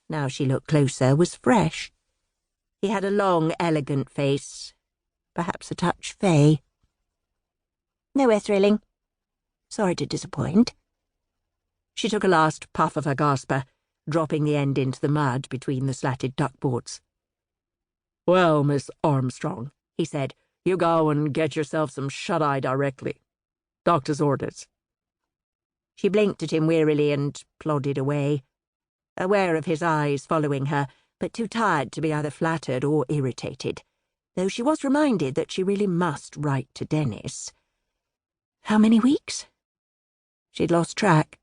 now she looked closer, was fresh. He had a long, elegant face, perhaps a touch fey. "Nowhere thrilling. Sorry to disappoint." She took a last puff of her gasper, dropping the end into the mud between the slatted duckboards. "Well, Miss Armstrong," he said, "you go and get yourself some shut-eye directly. Doctor's orders." She blinked at him wearily and plodded away, aware of his eyes following her, but too tired to be either flattered or irritated, though she was reminded that she really must write to Dennis. How many weeks? She'd lost track.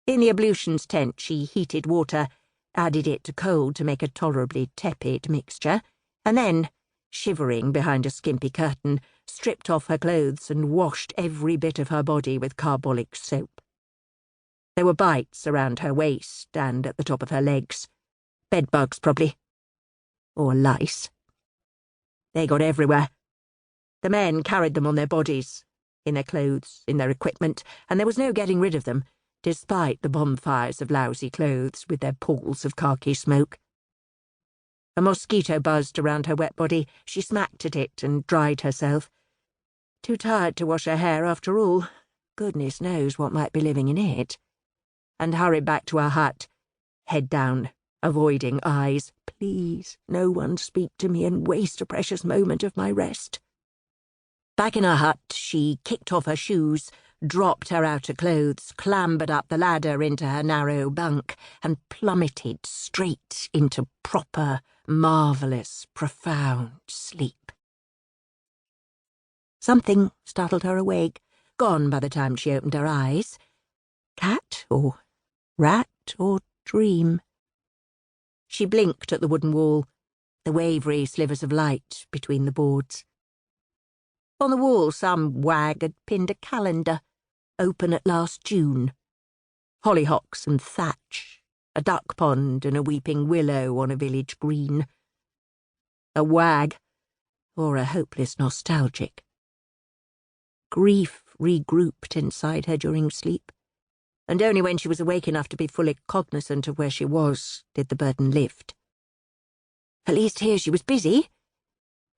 In the ablutions tent, she heated water, added it to cold to make a tolerably tepid mixture, and then, shivering behind a skimpy curtain, stripped off her clothes and washed every bit of her body with carbolic soap. There were bites around her waist and at the top of her legs. Bedbugs, probably. Or lice. They got everywhere. The men carried them on their bodies, in their clothes, in their equipment, and there was no getting rid of them, despite the bonfires of lousy clothes with their pools of khaki smoke. A mosquito buzzed around her wet body. She smacked at it and dried herself. Too tired to wash her hair after all. Goodness knows what might be living in it. And hurried back to her hut, head down, avoiding eyes. Please, no one speak to me and waste a precious moment of my rest. Back in her hut, she kicked off her shoes, dropped her outer clothes, clambered up the ladder into her narrow bunk, and plummeted straight into proper, marvellous, profound sleep. Something startled her awake, gone by the time she opened her eyes. Cat or rat or dream? She blinked at the wooden wall, the wavery slivers of light between the boards. On the wall some wag had pinned a calendar, open at last June. Hollyhocks and thatch, a duck pond and a weeping willow on a village green. A wag, or a hopeless nostalgic. Grief regrouped inside her during sleep, and only when she was awake enough to be fully cognizant of where she was did the burden lift. At least here she was busy.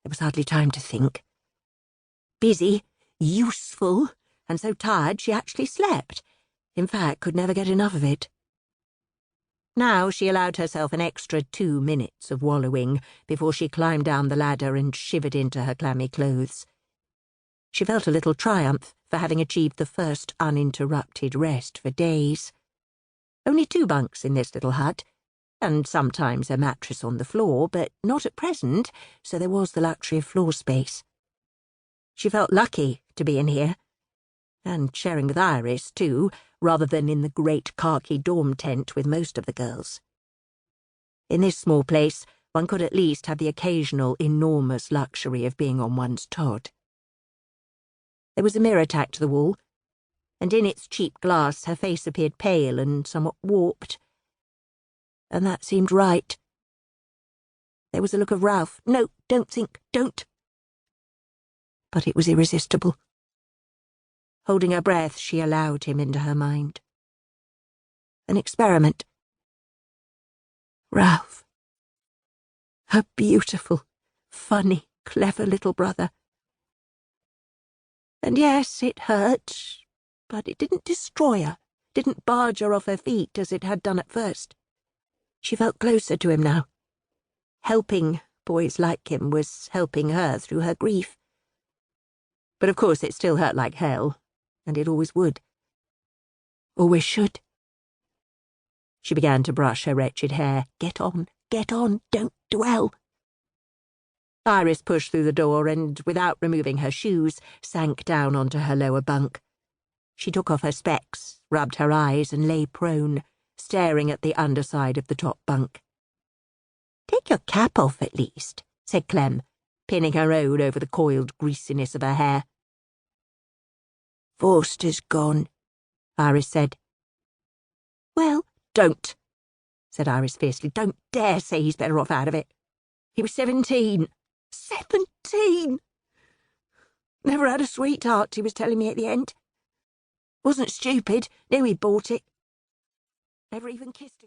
There was hardly time to think. Busy, useful, and so tired she actually slept. In fact, could never get enough of it. Now she allowed herself an extra 2 minutes of wallowing before she climbed down the ladder and shivered into her clammy clothes. She felt a little triumph for having achieved the first uninterrupted rest for days. Only 2 bunks in this little hut, and sometimes a mattress on the floor, but not at present, so there was the luxury of floor space. She felt lucky to be in here, and sharing with Iris, too, rather than in the great khaki dorm tent with most of the girls. In this small place, one could at least have the occasional enormous luxury of being on one's Todd. There was a mirror tacked to the wall, and in its cheap glass her face appeared pale and somewhat warped. And that seemed right. There was a look of Ralph. No, don't think, don't. But it was irresistible. Holding her breath, she allowed him into her mind. An experiment. Ralph. Her beautiful, funny, clever little brother. And yes, it hurt, but it didn't destroy her, didn't barge her off her feet as it had done at first. She felt closer to him now. Helping boys like him was helping her through her grief. But of course it still hurt like hell, and it always would. Always should. She began to brush her wretched hair. Get on, don't dwell. Iris pushed through the door and, without removing her shoes, sank down onto her lower bunk. She took off her specs, rubbed her eyes, and lay prone, staring at the underside of the top bunk. "Take your cap off at least," said Clem, pinning her own over the coiled greasiness of her hair. "Forster's gone," Iris said. "Well, don't," said Iris fiercely. "Don't dare say he's better off out of it. He was 17. 17! Never had a sweetheart, he was telling me at the end. Wasn't stupid, knew he'd bought it. Never even kissed a